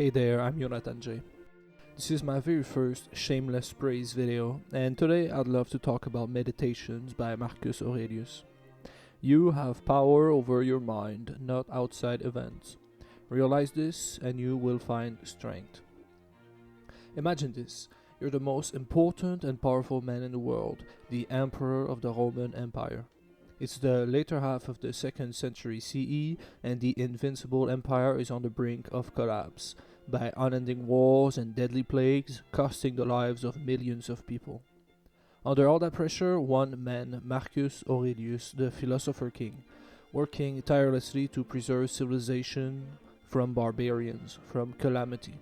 Hey there, I'm Jonathan J. This is my very first Shameless praise video, and today I'd love to talk about Meditations by Marcus Aurelius. You have power over your mind, not outside events. Realize this, and you will find strength. Imagine this. You're the most important and powerful man in the world, the Emperor of the Roman Empire. It's the later half of the 2nd century CE, and the invincible empire is on the brink of collapse by unending wars and deadly plagues, costing the lives of millions of people. Under all that pressure, one man, Marcus Aurelius, the philosopher king, working tirelessly to preserve civilization from barbarians, from calamity.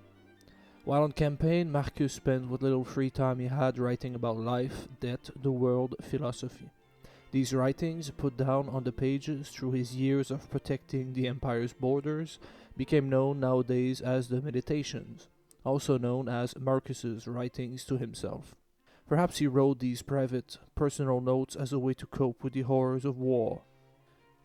While on campaign, Marcus spent what little free time he had writing about life, death, the world, philosophy. These writings, put down on the pages through his years of protecting the empire's borders, became known nowadays as the Meditations, also known as Marcus's writings to himself. Perhaps he wrote these private, personal notes as a way to cope with the horrors of war.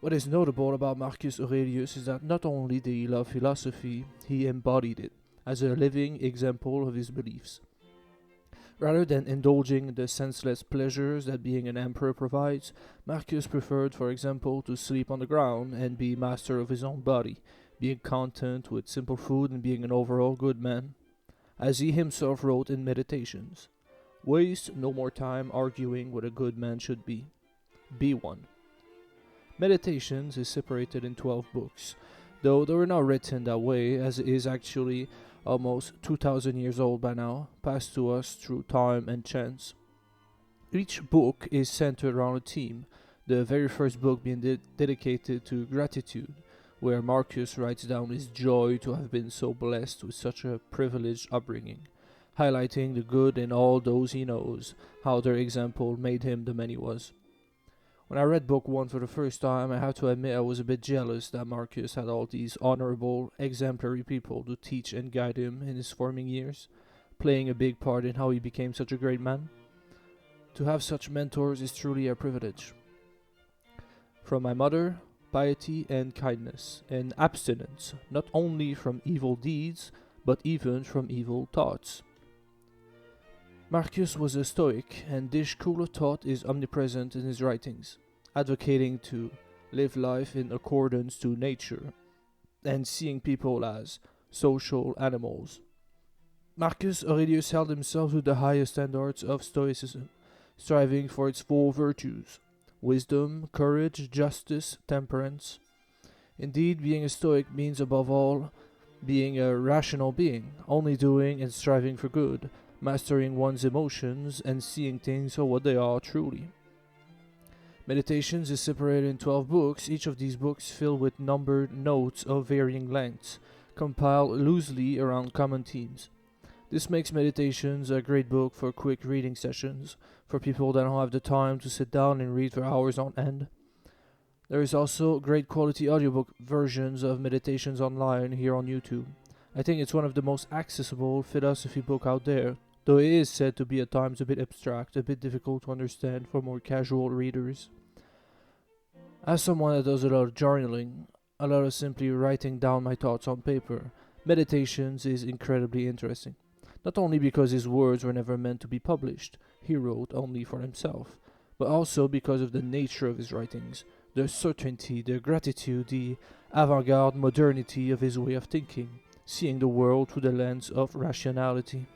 What is notable about Marcus Aurelius is that not only did he love philosophy, he embodied it as a living example of his beliefs. Rather than indulging in the senseless pleasures that being an emperor provides, Marcus preferred, for example, to sleep on the ground and be master of his own body, being content with simple food and being an overall good man. As he himself wrote in Meditations, "Waste no more time arguing what a good man should be. Be one." Meditations is separated in 12 books, though they were not written that way, as it is actually almost 2,000 years old by now, passed to us through time and chance. Each book is centered around a theme, the very first book being dedicated to gratitude, where Marcus writes down his joy to have been so blessed with such a privileged upbringing, highlighting the good in all those he knows, how their example made him the man he was. When I read book 1 for the first time, I have to admit I was a bit jealous that Marcus had all these honorable, exemplary people to teach and guide him in his forming years, playing a big part in how he became such a great man. To have such mentors is truly a privilege. From my mother, piety and kindness, and abstinence, not only from evil deeds, but even from evil thoughts. Marcus was a Stoic, and this school of thought is omnipresent in his writings, advocating to live life in accordance to nature, and seeing people as social animals. Marcus Aurelius held himself to the highest standards of Stoicism, striving for its four virtues: wisdom, courage, justice, temperance. Indeed, being a Stoic means above all being a rational being, only doing and striving for good, mastering one's emotions, and seeing things for what they are truly. Meditations is separated in 12 books, each of these books filled with numbered notes of varying lengths, compiled loosely around common themes. This makes Meditations a great book for quick reading sessions, for people that don't have the time to sit down and read for hours on end. There is also great quality audiobook versions of Meditations online here on YouTube. I think it's one of the most accessible philosophy book out there, though it is said to be at times a bit abstract, a bit difficult to understand for more casual readers. As someone that does a lot of journaling, a lot of simply writing down my thoughts on paper, Meditations is incredibly interesting. Not only because his words were never meant to be published, he wrote only for himself, but also because of the nature of his writings, the certainty, the gratitude, the avant-garde modernity of his way of thinking, seeing the world through the lens of rationality.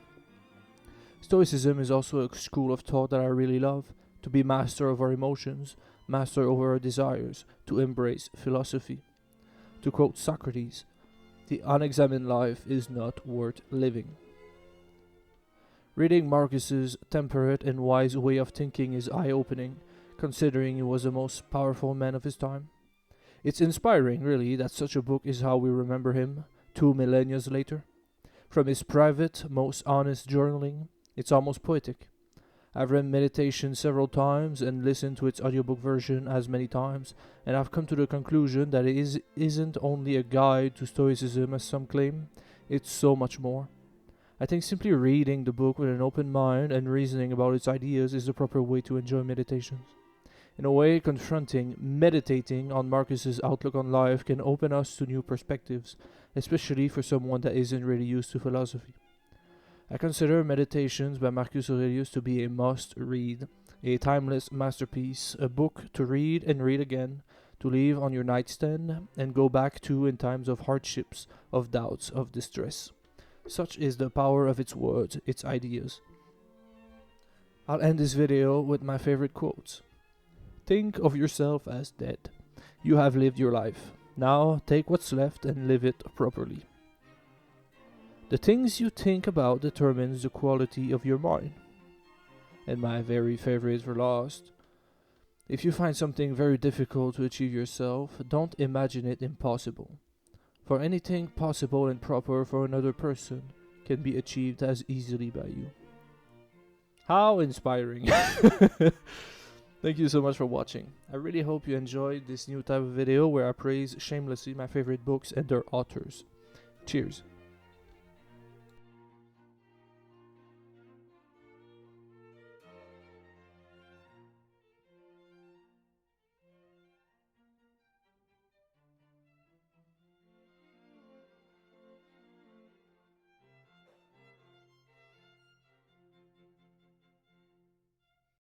Stoicism is also a school of thought that I really love, to be master of our emotions, master over our desires, to embrace philosophy. To quote Socrates, "The unexamined life is not worth living." Reading Marcus's temperate and wise way of thinking is eye-opening, considering he was the most powerful man of his time. It's inspiring, really, that such a book is how we remember him 2 millennia later. From his private, most honest journaling, it's almost poetic. I've read Meditation several times and listened to its audiobook version as many times, and I've come to the conclusion that it isn't only a guide to Stoicism as some claim, it's so much more. I think simply reading the book with an open mind and reasoning about its ideas is the proper way to enjoy Meditations. In a way, meditating on Marcus's outlook on life can open us to new perspectives, especially for someone that isn't really used to philosophy. I consider Meditations by Marcus Aurelius to be a must read, a timeless masterpiece, a book to read and read again, to leave on your nightstand and go back to in times of hardships, of doubts, of distress. Such is the power of its words, its ideas. I'll end this video with my favorite quotes. Think of yourself as dead. You have lived your life. Now take what's left and live it properly. The things you think about determines the quality of your mind. And my very favorite for last. If you find something very difficult to achieve yourself, don't imagine it impossible. For anything possible and proper for another person can be achieved as easily by you. How inspiring! Thank you so much for watching. I really hope you enjoyed this new type of video where I praise shamelessly my favorite books and their authors. Cheers!